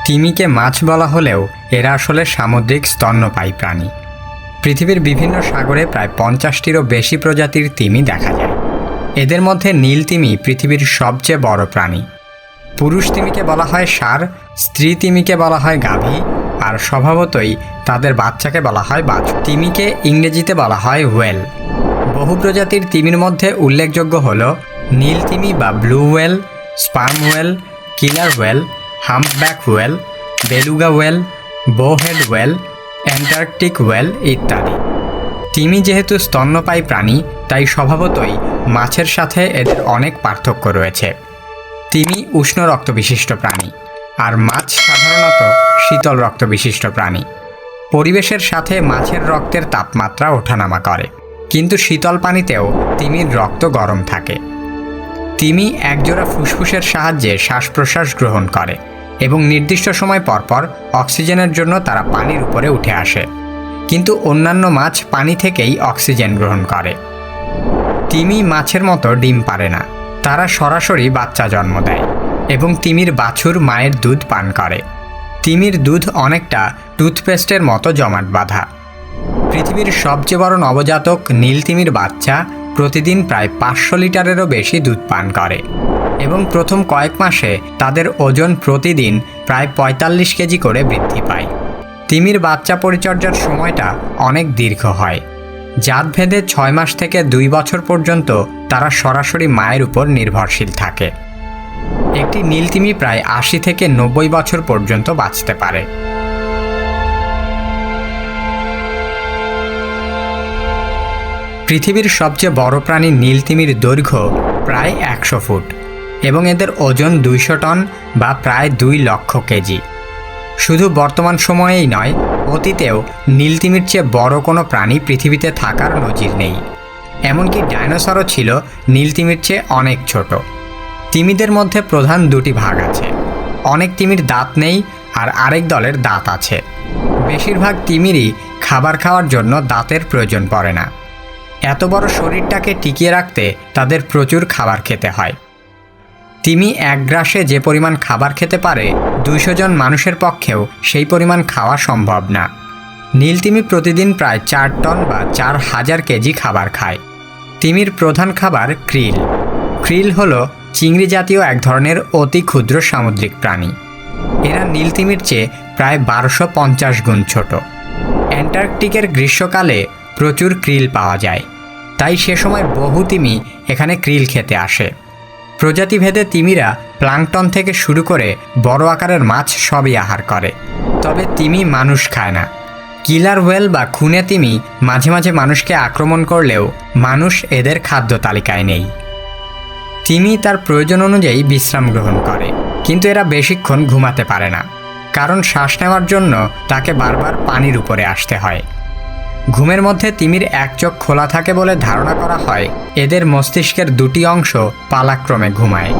তিমিকে মাছ বলা হলেও এরা আসলে সামুদ্রিক স্তন্যপায়ী প্রাণী। পৃথিবীর বিভিন্ন সাগরে প্রায় 50টিরও বেশি প্রজাতির তিমি দেখা যায়। এদের মধ্যে নীল তিমি পৃথিবীর সবচেয়ে বড় প্রাণী। পুরুষ তিমিকে বলা হয় ষাঁড়, স্ত্রী তিমিকে বলা হয় গাভী, আর স্বভাবতই তাদের বাচ্চাকে বলা হয় বাছুর। তিমিকে ইংরেজিতে বলা হয় হোয়েল। বহু প্রজাতির তিমির মধ্যে উল্লেখযোগ্য হল নীল তিমি বা blue whale, sperm whale, killer whale, humpback whale, beluga whale, bowhead whale, Antarctic whale ইত্যাদি। তিমি যেহেতু স্তন্যপায়ী প্রাণী, তাই স্বভাবতই মাছের সাথে এদের অনেক পার্থক্য রয়েছে। তিমি উষ্ণ রক্ত বিশিষ্ট প্রাণী, আর মাছ সাধারণত শীতল রক্ত বিশিষ্ট প্রাণী। পরিবেশের সাথে মাছের রক্তের তাপমাত্রা ওঠানামা করে, কিন্তু শীতল পানিতেও তিমির রক্ত গরম থাকে। তিমি একজোড়া ফুসফুসের সাহায্যে শ্বাস প্রশ্বাস গ্রহণ করে এবং নির্দিষ্ট সময় পরপর অক্সিজেনের জন্য তারা পানির উপরে উঠে আসে, কিন্তু অন্যান্য মাছ পানি থেকেই অক্সিজেন গ্রহণ করে। তিমি মাছের মতো ডিম পারে না, তারা সরাসরি বাচ্চা জন্ম দেয় এবং তিমির বাছুর মায়ের দুধ পান করে। তিমির দুধ অনেকটা টুথপেস্টের মতো জমাট বাঁধা। পৃথিবীর সবচেয়ে বড় নবজাতক নীল তিমির বাচ্চা প্রতিদিন প্রায় 500 লিটারেরও বেশি দুধ পান করে এবং প্রথম কয়েক মাসে তাদের ওজন প্রতিদিন প্রায় 45 কেজি করে বৃদ্ধি পায়। তিমির বাচ্চা পরিচর্যার সময়টা অনেক দীর্ঘ হয়। জাতভেদে 6 মাস থেকে 2 বছর পর্যন্ত তারা সরাসরি মায়ের উপর নির্ভরশীল থাকে। একটি নীল তিমি প্রায় 80 থেকে 90 বছর পর্যন্ত বাঁচতে পারে। পৃথিবীর সবচেয়ে বড় প্রাণী নীল তিমির দৈর্ঘ্য প্রায় 100 ফুট এবং এদের ওজন 200 টন বা প্রায় 2 লক্ষ কেজি। শুধু বর্তমান সময়েই নয়, অতীতেও নীল তিমির চেয়ে বড় কোনো প্রাণী পৃথিবীতে থাকার নজির নেই। এমনকি ডাইনোসরও ছিল নীল তিমির চেয়ে অনেক ছোট। তিমিদের মধ্যে প্রধান 2টি ভাগ আছে। অনেক তিমির দাঁত নেই, আর আরেক দলের দাঁত আছে। বেশিরভাগ তিমিরই খাবার খাওয়ার জন্য দাঁতের প্রয়োজন পড়ে না। এত বড় শরীরটাকে টিকিয়ে রাখতে তাদের প্রচুর খাবার খেতে হয়। তিমি এক গ্রাসে যে পরিমাণ খাবার খেতে পারে, 200 জন মানুষের পক্ষেও সেই পরিমাণ খাওয়া সম্ভব না। নীল তিমি প্রতিদিন প্রায় 4 টন বা 4000 কেজি খাবার খায়। তিমির প্রধান খাবার krill। krill হলো চিংড়ি জাতীয় এক ধরনের অতি ক্ষুদ্র সামুদ্রিক প্রাণী। এরা নীল তিমির চেয়ে প্রায় 1250 গুণ ছোট। অ্যান্টার্কটিকের গ্রীষ্মকালে প্রচুর krill পাওয়া যায়, তাই সে সময় বহু তিমি এখানে krill খেতে আসে। প্রজাতিভেদে তিমিরা প্লাঙ্কটন থেকে শুরু করে বড় আকারের মাছ সবই আহার করে, তবে তিমি মানুষ খায় না। কিলার হোয়েল বা খুনে তিমি মাঝে মাঝে মানুষকে আক্রমণ করলেও মানুষ এদের খাদ্য তালিকায় নেই। তিমি তার প্রয়োজন অনুযায়ী বিশ্রাম গ্রহণ করে, কিন্তু এরা বেশিক্ষণ ঘুমাতে পারে না, কারণ শ্বাস নেওয়ার জন্য তাকে বারবার পানির উপরে আসতে হয়। ঘুমের মধ্যে তিমির এক চোখ খোলা থাকে বলে ধারণা করা হয়। এদের মস্তিষ্কের 2টি অংশ পালাক্রমে ঘুমায়।